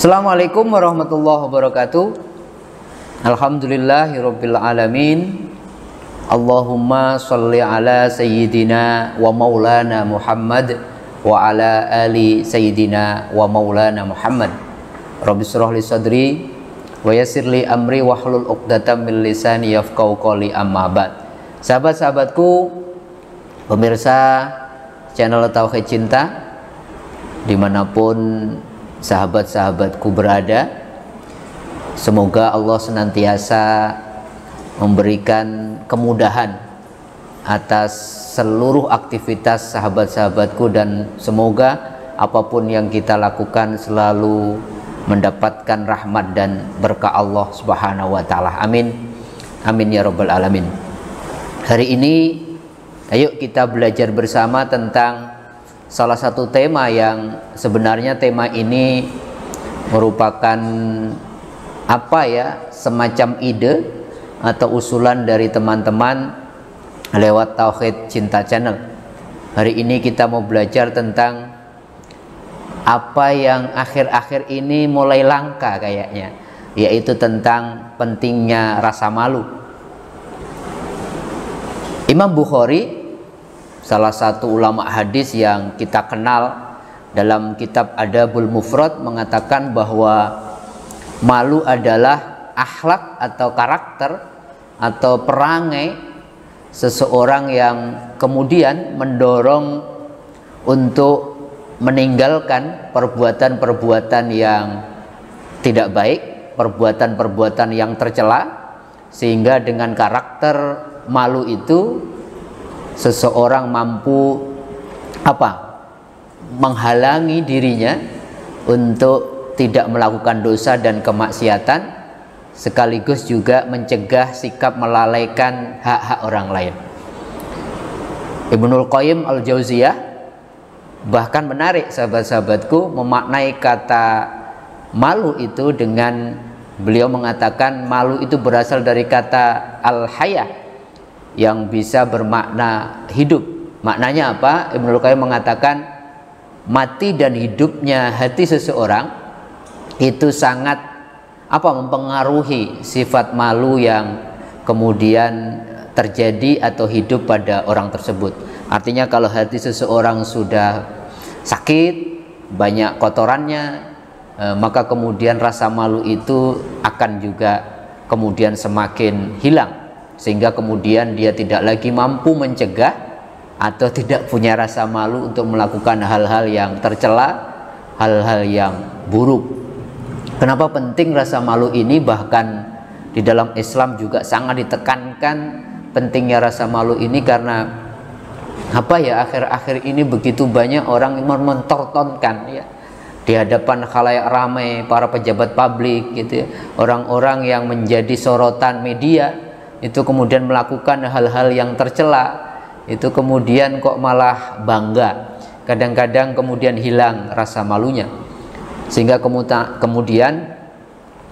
Assalamualaikum warahmatullahi wabarakatuh. Alhamdulillahirabbil alamin. Allahumma sholli ala sayyidina wa maulana Muhammad wa ala ali sayyidina wa maulana Muhammad. Rabbi shrah li sadri wa yassir li amri wahlul 'uqdatam min lisani yafqahu qawli, amma ba'd. Sahabat-sahabatku, pemirsa channel Tauhid Cinta dimanapun sahabat-sahabatku berada, semoga Allah senantiasa memberikan kemudahan atas seluruh aktivitas sahabat-sahabatku, dan semoga apapun yang kita lakukan selalu mendapatkan rahmat dan berkah Allah Subhanahu wa taala. Amin. Amin ya rabbal alamin. Hari ini ayo kita belajar bersama tentang salah satu tema yang sebenarnya tema ini merupakan semacam ide atau usulan dari teman-teman lewat Tauhid Cinta Channel. Hari ini kita mau belajar tentang apa yang akhir-akhir ini mulai langka kayaknya, yaitu tentang pentingnya rasa malu. Imam Bukhari, salah satu ulama hadis yang kita kenal, dalam kitab Adabul Mufrad mengatakan bahwa malu adalah akhlak atau karakter atau perangai seseorang yang kemudian mendorong untuk meninggalkan perbuatan-perbuatan yang tidak baik, perbuatan-perbuatan yang tercela, sehingga dengan karakter malu itu seseorang mampu menghalangi dirinya untuk tidak melakukan dosa dan kemaksiatan, sekaligus juga mencegah sikap melalaikan hak-hak orang lain. Ibnul Qayyim Al-Jauziyah bahkan menarik, sahabat-sahabatku, memaknai kata malu itu dengan beliau mengatakan malu itu berasal dari kata al-hayah yang bisa bermakna hidup. Maknanya apa? Ibnul Qayyim mengatakan mati dan hidupnya hati seseorang itu sangat mempengaruhi sifat malu yang kemudian terjadi atau hidup pada orang tersebut. Artinya kalau hati seseorang sudah sakit, banyak kotorannya, maka kemudian rasa malu itu akan juga kemudian semakin hilang, sehingga kemudian dia tidak lagi mampu mencegah atau tidak punya rasa malu untuk melakukan hal-hal yang tercela, hal-hal yang buruk. Kenapa penting rasa malu ini? Bahkan di dalam Islam juga sangat ditekankan pentingnya rasa malu ini, karena akhir-akhir ini begitu banyak orang yang menontonkan di hadapan khalayak ramai, para pejabat publik gitu ya, orang-orang yang menjadi sorotan media itu kemudian melakukan hal-hal yang tercela, itu kemudian kok malah bangga, kadang-kadang kemudian hilang rasa malunya. Sehingga kemudian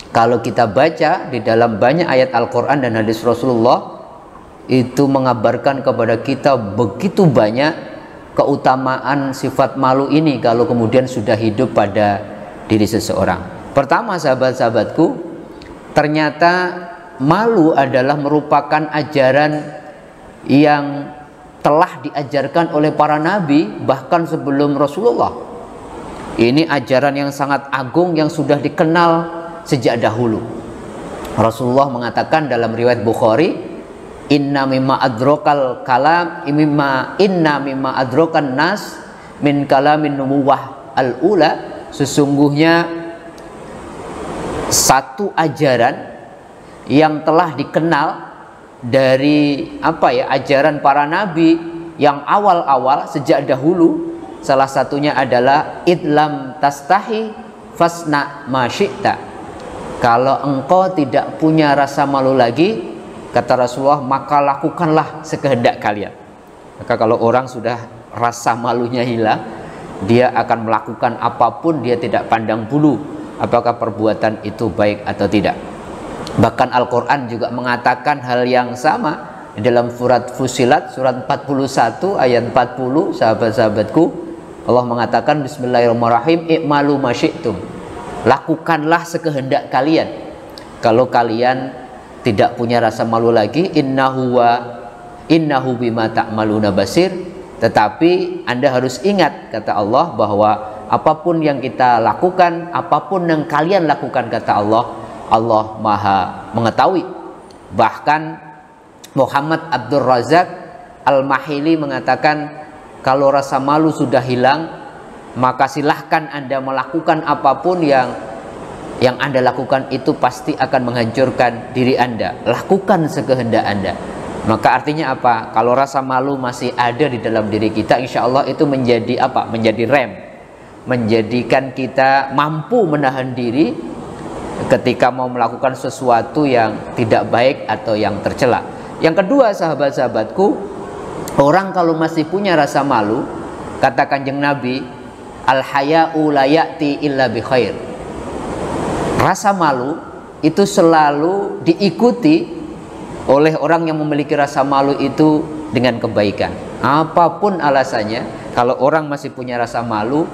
kalau kita baca di dalam banyak ayat Al-Quran dan hadis Rasulullah, itu mengabarkan kepada kita begitu banyak keutamaan sifat malu ini kalau kemudian sudah hidup pada diri seseorang. Pertama, sahabat-sahabatku, ternyata malu adalah merupakan ajaran yang telah diajarkan oleh para nabi bahkan sebelum Rasulullah. Ini ajaran yang sangat agung yang sudah dikenal sejak dahulu. Rasulullah mengatakan dalam riwayat Bukhari, inna mimma adrokal kalam inna mimma adrokan nas min kalamin nubuwah al-ula, sesungguhnya satu ajaran yang telah dikenal dari ajaran para nabi yang awal-awal sejak dahulu, salah satunya adalah idlam tastahi fasna ma syi'ta. Kalau engkau tidak punya rasa malu lagi, kata Rasulullah, maka lakukanlah sekehendak kalian. Maka kalau orang sudah rasa malunya hilang, dia akan melakukan apapun, dia tidak pandang bulu apakah perbuatan itu baik atau tidak. Bahkan Al-Quran juga mengatakan hal yang sama dalam surat Fussilat, surat 41 ayat 40, sahabat-sahabatku, Allah mengatakan bismillahirrahmanirrahim, i'malu ma syi'tum. lakukanlah sekehendak kalian. Kalau kalian tidak punya rasa malu lagi, innahu bima ta'maluna basir. Tetapi Anda harus ingat, kata Allah, bahwa apapun yang kita lakukan, apapun yang kalian lakukan, kata Allah, Allah Maha mengetahui. Bahkan Muhammad Abdul Razak Al-Mahili mengatakan, kalau rasa malu sudah hilang, maka silahkan Anda melakukan apapun yang Anda lakukan itu pasti akan menghancurkan diri Anda. Lakukan sekehendak Anda. Maka artinya apa? Kalau rasa malu masih ada di dalam diri kita, insya Allah itu menjadi apa? Menjadi rem, menjadikan kita mampu menahan diri ketika mau melakukan sesuatu yang tidak baik atau yang tercela. Yang kedua, sahabat-sahabatku, orang kalau masih punya rasa malu, kata Kanjeng Nabi, al-haya'u la ya'ti illa bi khair. Rasa malu itu selalu diikuti oleh orang yang memiliki rasa malu itu dengan kebaikan. Apapun alasannya, kalau orang masih punya rasa malu,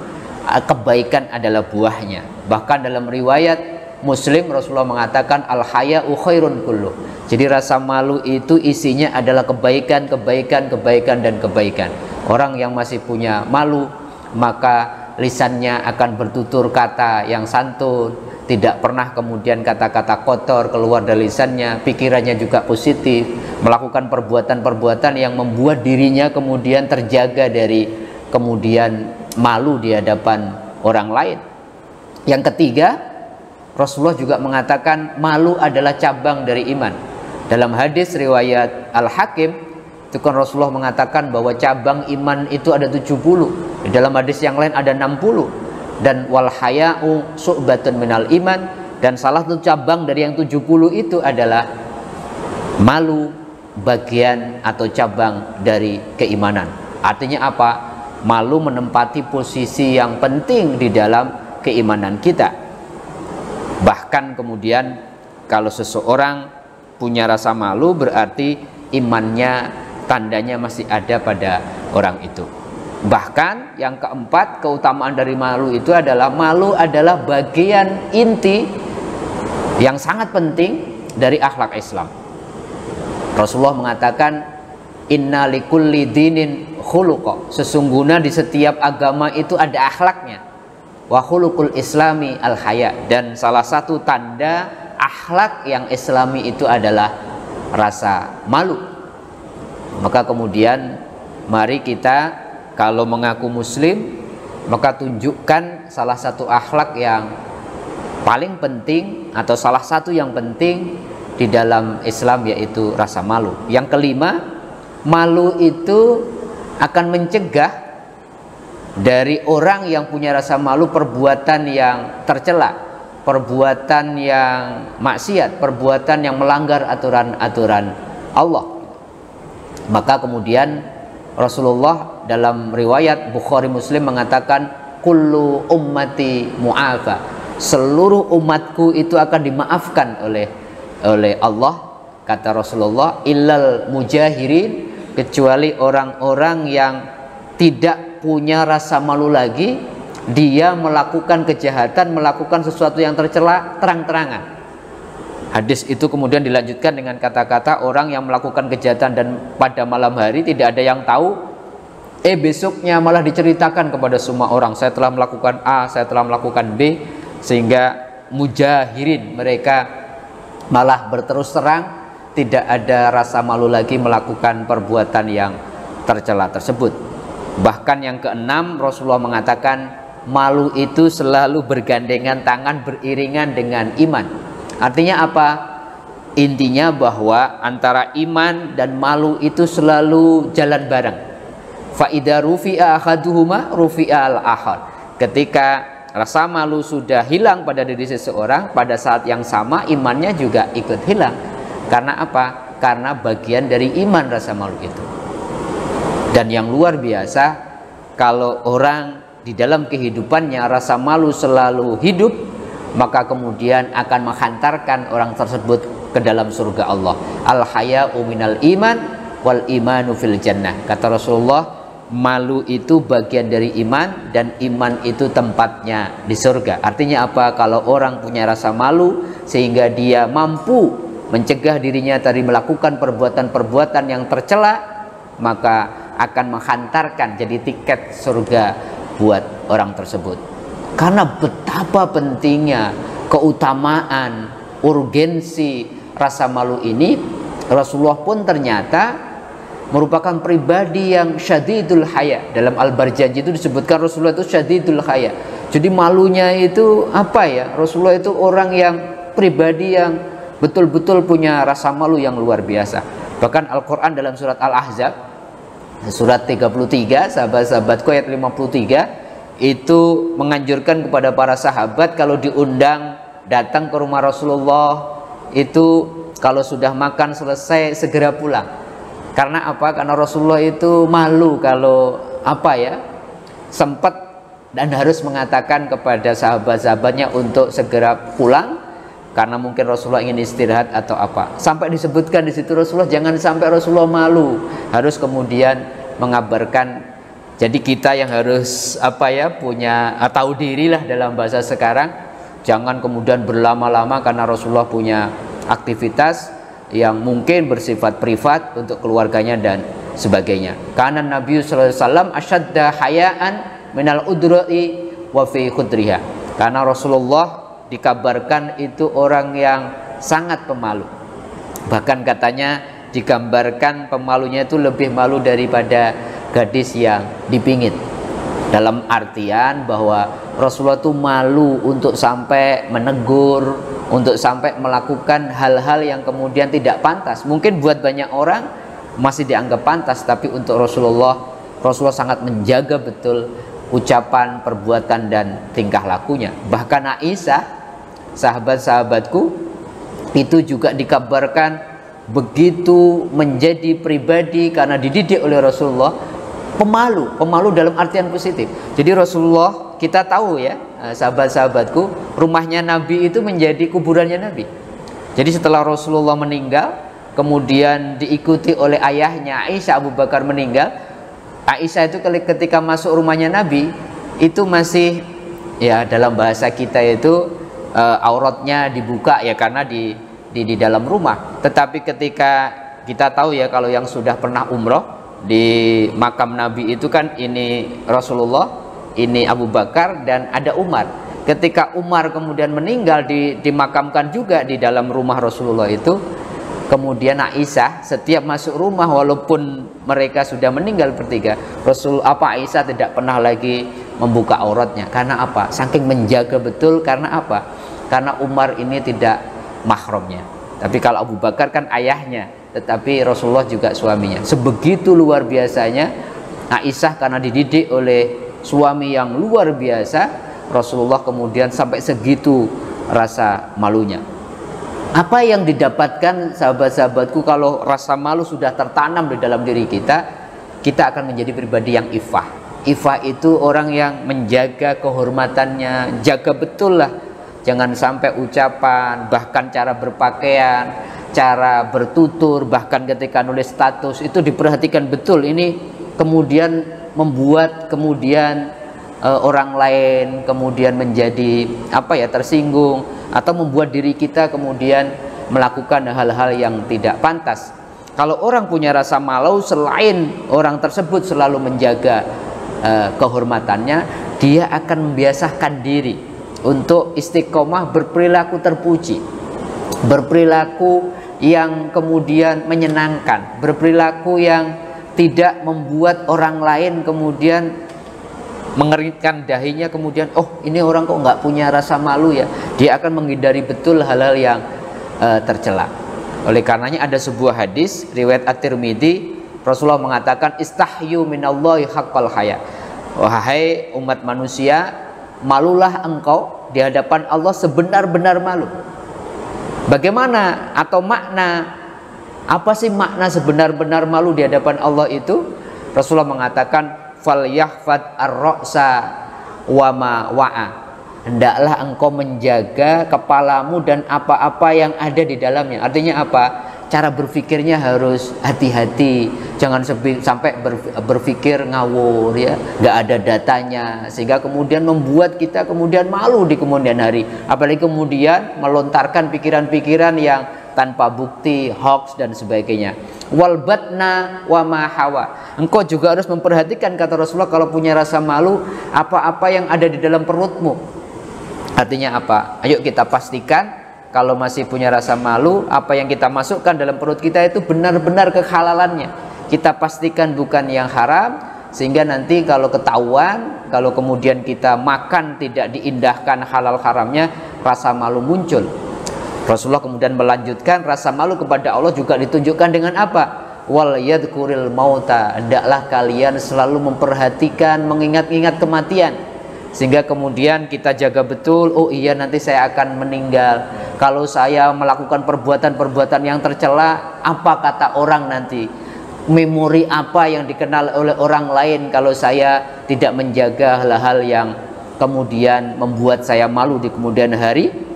kebaikan adalah buahnya. Bahkan dalam riwayat Muslim, Rasulullah mengatakan al-haya'u khairun kullu. Jadi rasa malu itu isinya adalah kebaikan, kebaikan, kebaikan, dan kebaikan. Orang yang masih punya malu, maka lisannya akan bertutur kata yang santun, tidak pernah kemudian kata-kata kotor keluar dari lisannya, pikirannya juga positif, melakukan perbuatan-perbuatan yang membuat dirinya kemudian terjaga dari kemudian malu di hadapan orang lain. Yang ketiga, Rasulullah juga mengatakan malu adalah cabang dari iman. Dalam hadis riwayat Al-Hakim, itu kan Rasulullah mengatakan bahwa cabang iman itu ada 70. Di dalam hadis yang lain ada 60. Dan wal haya'u su'batun minal iman. Dan salah satu cabang dari yang 70 itu adalah malu, bagian atau cabang dari keimanan. Artinya apa? Malu menempati posisi yang penting di dalam keimanan kita. Bahkan kemudian kalau seseorang punya rasa malu, berarti imannya, tandanya masih ada pada orang itu. Bahkan yang keempat, keutamaan dari malu itu adalah malu adalah bagian inti yang sangat penting dari akhlak Islam. Rasulullah mengatakan, inna likulli dinin khuluqa. Sesungguhnya di setiap agama itu ada akhlaknya. Wa khuluqul islami al-haya. Dan salah satu tanda akhlak yang islami itu adalah rasa malu. Maka kemudian mari kita kalau mengaku muslim, maka tunjukkan salah satu akhlak yang paling penting atau salah satu yang penting di dalam Islam, yaitu rasa malu. Yang kelima, malu itu akan mencegah dari orang yang punya rasa malu perbuatan yang tercela, perbuatan yang maksiat, perbuatan yang melanggar aturan-aturan Allah. Maka kemudian Rasulullah dalam riwayat Bukhari Muslim mengatakan, kullu ummati mu'afa. Seluruh umatku itu akan dimaafkan oleh Allah, kata Rasulullah, illal mujahirin, kecuali orang-orang yang tidak punya rasa malu lagi, dia melakukan kejahatan, melakukan sesuatu yang tercela terang-terangan. Hadis itu kemudian dilanjutkan dengan kata-kata orang yang melakukan kejahatan dan pada malam hari tidak ada yang tahu, besoknya malah diceritakan kepada semua orang, saya telah melakukan A, saya telah melakukan B, sehingga mujahirin, mereka malah berterus terang, tidak ada rasa malu lagi melakukan perbuatan yang tercela tersebut. Bahkan yang keenam, Rasulullah mengatakan malu itu selalu bergandengan tangan, beriringan dengan iman. Artinya apa? Intinya bahwa antara iman dan malu itu selalu jalan bareng. Fa idza rufi'a ahaduhuma rufi'a al-akhar. Ketika rasa malu sudah hilang pada diri seseorang, pada saat yang sama imannya juga ikut hilang. Karena apa? Karena bagian dari iman rasa malu itu. Dan yang luar biasa, kalau orang di dalam kehidupannya rasa malu selalu hidup, maka kemudian akan menghantarkan orang tersebut ke dalam surga Allah. Al-haya'u minal iman wal imanu fil jannah. Kata Rasulullah, malu itu bagian dari iman dan iman itu tempatnya di surga. Artinya apa? Kalau orang punya rasa malu sehingga dia mampu mencegah dirinya dari melakukan perbuatan-perbuatan yang tercela, maka akan menghantarkan jadi tiket surga buat orang tersebut. Karena betapa pentingnya, keutamaan, urgensi rasa malu ini, Rasulullah pun ternyata merupakan pribadi yang syadidul haya. Dalam Al-Barjanj itu disebutkan Rasulullah itu syadidul haya. Jadi malunya itu apa ya? Rasulullah itu orang yang pribadi yang betul-betul punya rasa malu yang luar biasa. Bahkan Al-Quran dalam surat Al-Ahzab surat 33, sahabat-sahabatku, ayat 53 itu menganjurkan kepada para sahabat kalau diundang datang ke rumah Rasulullah itu kalau sudah makan selesai segera pulang. Karena apa? Karena Rasulullah itu malu kalau apa ya, sempat dan harus mengatakan kepada sahabat-sahabatnya untuk segera pulang karena mungkin Rasulullah ingin istirahat atau apa. Sampai disebutkan di situ Rasulullah jangan sampai Rasulullah malu, harus kemudian mengabarkan. Jadi kita yang harus apa ya, punya tahu diri lah dalam bahasa sekarang. Jangan kemudian berlama-lama karena Rasulullah punya aktivitas yang mungkin bersifat privat untuk keluarganya dan sebagainya. Karena Nabi sallallahu alaihi wasallam asyadda hayaan minal udrai wa fi khudriha. Karena Rasulullah dikabarkan itu orang yang sangat pemalu. Bahkan katanya digambarkan pemalunya itu lebih malu daripada gadis yang dipingit. Dalam artian bahwa Rasulullah itu malu untuk sampai menegur, untuk sampai melakukan hal-hal yang kemudian tidak pantas. Mungkin buat banyak orang masih dianggap pantas, tapi untuk Rasulullah sangat menjaga betul ucapan, perbuatan dan tingkah lakunya. Bahkan Aisyah, sahabat-sahabatku, itu juga dikabarkan begitu menjadi pribadi karena dididik oleh Rasulullah pemalu dalam artian positif. Jadi Rasulullah, kita tahu ya, sahabat-sahabatku, rumahnya Nabi itu menjadi kuburannya Nabi. Jadi setelah Rasulullah meninggal, kemudian diikuti oleh ayahnya Aisyah, Abu Bakar meninggal. Aisyah itu ketika masuk rumahnya Nabi itu masih ya dalam bahasa kita itu auratnya dibuka ya karena di dalam rumah. Tetapi ketika kita tahu ya kalau yang sudah pernah umroh di makam Nabi itu kan ini Rasulullah, ini Abu Bakar dan ada Umar. Ketika Umar kemudian meninggal dimakamkan juga di dalam rumah Rasulullah itu. Kemudian Aisyah setiap masuk rumah walaupun mereka sudah meninggal bertiga, Aisyah tidak pernah lagi membuka auratnya. Karena apa? Saking menjaga betul. Karena apa? Karena Umar ini tidak mahramnya. Tapi kalau Abu Bakar kan ayahnya, tetapi Rasulullah juga suaminya. Sebegitu luar biasanya Aisyah karena dididik oleh suami yang luar biasa, Rasulullah kemudian sampai segitu rasa malunya. Apa yang didapatkan sahabat-sahabatku kalau rasa malu sudah tertanam di dalam diri kita, kita akan menjadi pribadi yang ifah. Ifah itu orang yang menjaga kehormatannya, jaga betul lah. Jangan sampai ucapan, bahkan cara berpakaian, cara bertutur, bahkan ketika nulis status itu diperhatikan betul. Ini kemudian membuat kemudian orang lain kemudian menjadi apa ya, tersinggung atau membuat diri kita kemudian melakukan hal-hal yang tidak pantas. Kalau orang punya rasa malu, selain orang tersebut selalu menjaga kehormatannya, dia akan membiasakan diri untuk istiqomah berperilaku terpuji, berperilaku yang kemudian menyenangkan, berperilaku yang tidak membuat orang lain kemudian mengeringkan dahinya, kemudian oh ini orang kok nggak punya rasa malu ya. Dia akan menghindari betul hal-hal yang tercela. Oleh karenanya ada sebuah hadis riwayat At-Tirmidzi, Rasulullah mengatakan istahyu minallahi haqqal haya. Wahai umat manusia, malulah engkau di hadapan Allah sebenar-benar malu. Bagaimana atau makna, apa sih makna sebenar-benar malu di hadapan Allah itu? Rasulullah mengatakan falyahfad ar-ra'sa wa ma wa'a. Hendaklah engkau menjaga kepalamu dan apa-apa yang ada di dalamnya. Artinya apa? cara berpikirnya harus hati-hati, jangan sampai berpikir ngawur ya, nggak ada datanya, sehingga kemudian membuat kita kemudian malu di kemudian hari, apalagi kemudian melontarkan pikiran-pikiran yang tanpa bukti, hoax dan sebagainya. Wal batna wa ma hawa. Engkau juga harus memperhatikan, kata Rasulullah, kalau punya rasa malu, apa-apa yang ada di dalam perutmu. Artinya apa? Ayo kita pastikan kalau masih punya rasa malu, apa yang kita masukkan dalam perut kita itu benar-benar kehalalannya. Kita pastikan bukan yang haram, sehingga nanti kalau ketahuan, kalau kemudian kita makan tidak diindahkan halal haramnya, rasa malu muncul. Rasulullah kemudian melanjutkan, rasa malu kepada Allah juga ditunjukkan dengan apa? Wal yadhkuril mauta, hendaklah kalian selalu memperhatikan, mengingat-ingat kematian, sehingga kemudian kita jaga betul, oh iya nanti saya akan meninggal, kalau saya melakukan perbuatan-perbuatan yang tercela, apa kata orang nanti, memori apa yang dikenal oleh orang lain kalau saya tidak menjaga hal-hal yang kemudian membuat saya malu di kemudian hari.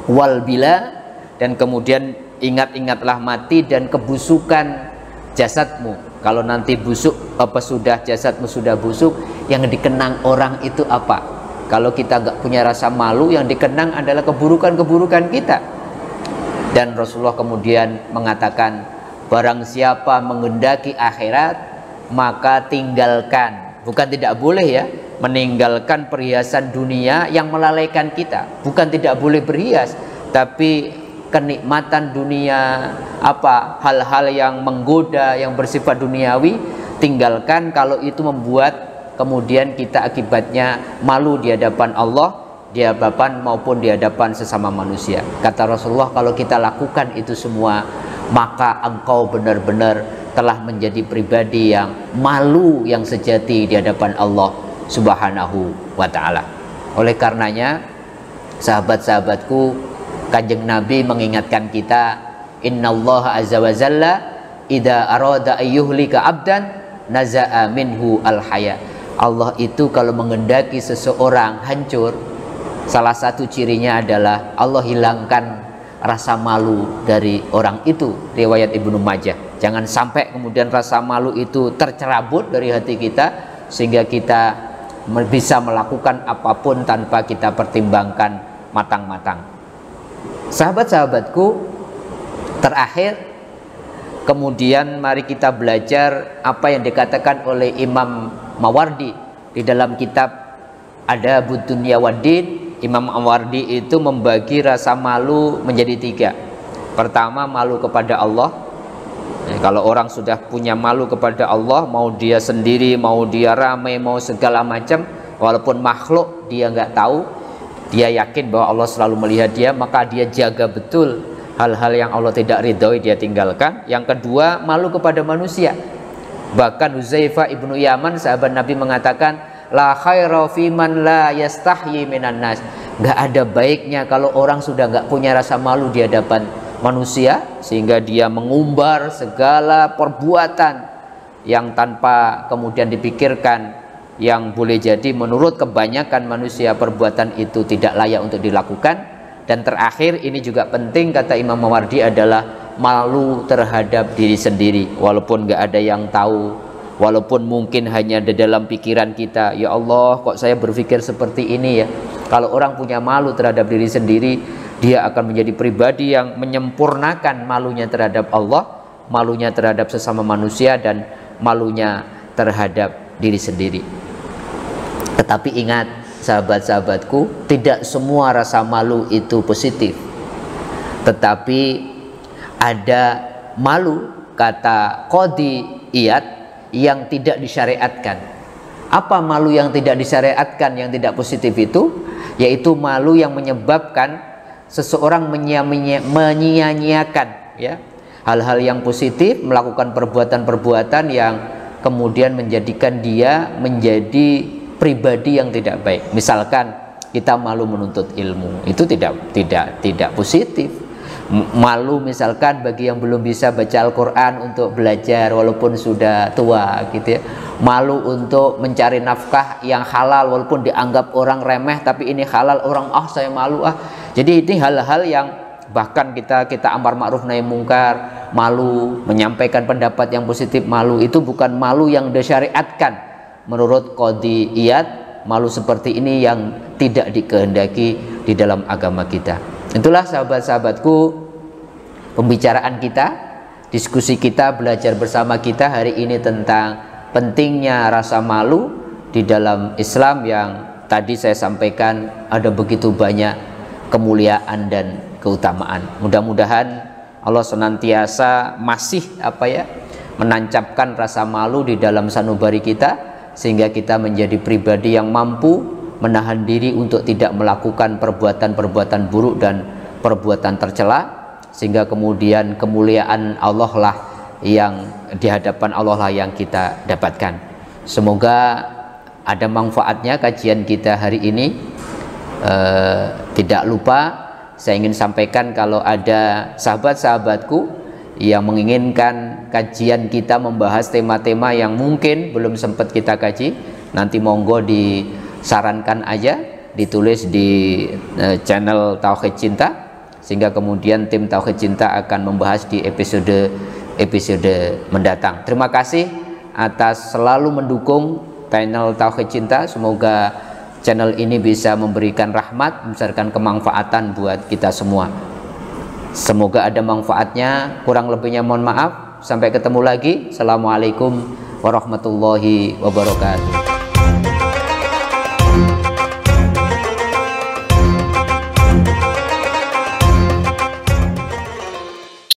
Wal bila, dan kemudian ingat-ingatlah mati dan kebusukan jasadmu. Kalau nanti busuk, sudah jasadmu sudah busuk, yang dikenang orang itu apa? Kalau kita nggak punya rasa malu, yang dikenang adalah keburukan-keburukan kita. Dan Rasulullah kemudian mengatakan, barang siapa menghendaki akhirat, maka tinggalkan, bukan tidak boleh ya, meninggalkan perhiasan dunia yang melalaikan kita. Bukan tidak boleh berhias, tapi kenikmatan dunia, hal-hal yang menggoda, yang bersifat duniawi, tinggalkan kalau itu membuat kemudian kita akibatnya malu di hadapan Allah, di hadapan maupun di hadapan sesama manusia. Kata Rasulullah, kalau kita lakukan itu semua, maka engkau benar-benar telah menjadi pribadi yang malu yang sejati di hadapan Allah Subhanahu wa ta'ala. Oleh karenanya, sahabat-sahabatku, Kanjeng Nabi mengingatkan kita, innallaha azza wa jalla idza arada ayyuhlika abdan naza'a minhu al-haya. Allah itu kalau menghendaki seseorang hancur, salah satu cirinya adalah Allah hilangkan rasa malu dari orang itu. Riwayat Ibnu Majah. Jangan sampai kemudian rasa malu itu tercerabut dari hati kita, sehingga kita bisa melakukan apapun tanpa kita pertimbangkan matang-matang. Sahabat-sahabatku, terakhir kemudian mari kita belajar apa yang dikatakan oleh Imam Mawardi di dalam kitab Adabud Dunya Waddin. Imam Mawardi itu membagi rasa malu menjadi 3. Pertama, malu kepada Allah. Kalau orang sudah punya malu kepada Allah, mau dia sendiri, mau dia ramai, mau segala macam, walaupun makhluk dia nggak tahu, dia yakin bahwa Allah selalu melihat dia, maka dia jaga betul hal-hal yang Allah tidak ridhoi, dia tinggalkan. Yang kedua, malu kepada manusia. Bahkan Huzaifah ibnu Yaman, sahabat Nabi, mengatakan, la khaira fi man la yastahyi minan nas. Nggak ada baiknya kalau orang sudah nggak punya rasa malu di hadapan manusia, sehingga dia mengumbar segala perbuatan yang tanpa kemudian dipikirkan, yang boleh jadi menurut kebanyakan manusia perbuatan itu tidak layak untuk dilakukan. Dan terakhir, ini juga penting, kata Imam Mawardi, adalah malu terhadap diri sendiri, walaupun nggak ada yang tahu, walaupun mungkin hanya di dalam pikiran kita, ya Allah kok saya berpikir seperti ini ya. Kalau orang punya malu terhadap diri sendiri, dia akan menjadi pribadi yang menyempurnakan malunya terhadap Allah, malunya terhadap sesama manusia, dan malunya terhadap diri sendiri. Tetapi ingat sahabat-sahabatku, tidak semua rasa malu itu positif. Tetapi ada malu, kata Qadhi Iyad, yang tidak disyariatkan. Apa malu yang tidak disyariatkan, yang tidak positif itu? Yaitu malu yang menyebabkan seseorang menyia-nyiakan ya hal-hal yang positif, melakukan perbuatan-perbuatan yang kemudian menjadikan dia menjadi pribadi yang tidak baik. Misalkan kita malu menuntut ilmu, itu tidak positif. Malu misalkan bagi yang belum bisa baca Al-Quran untuk belajar walaupun sudah tua gitu ya. Malu untuk mencari nafkah yang halal walaupun dianggap orang remeh, tapi ini halal, orang saya malu Jadi ini hal-hal yang bahkan kita amar ma'ruf nahi mungkar, malu, menyampaikan pendapat yang positif malu, itu bukan malu yang disyariatkan menurut qadhiyat. Malu seperti ini yang tidak dikehendaki di dalam agama kita. Itulah sahabat-sahabatku pembicaraan kita, diskusi kita, belajar bersama kita hari ini tentang pentingnya rasa malu di dalam Islam, yang tadi saya sampaikan ada begitu banyak kemuliaan dan keutamaan. Mudah-mudahan Allah senantiasa masih menancapkan rasa malu di dalam sanubari kita, sehingga kita menjadi pribadi yang mampu menahan diri untuk tidak melakukan perbuatan-perbuatan buruk dan perbuatan tercela, sehingga kemudian kemuliaan Allah lah yang di hadapan Allah lah yang kita dapatkan. Semoga ada manfaatnya kajian kita hari ini. Tidak lupa saya ingin sampaikan, kalau ada sahabat-sahabatku yang menginginkan kajian kita membahas tema-tema yang mungkin belum sempat kita kaji, nanti monggo disarankan aja, ditulis di channel Tauhid Cinta, sehingga kemudian tim Tauhid Cinta akan membahas di episode mendatang. Terima kasih atas selalu mendukung channel Tauhid Cinta. Semoga channel ini bisa memberikan rahmat, memberikan kemanfaatan buat kita semua. Semoga ada manfaatnya. Kurang lebihnya mohon maaf. Sampai ketemu lagi. Assalamualaikum warahmatullahi wabarakatuh.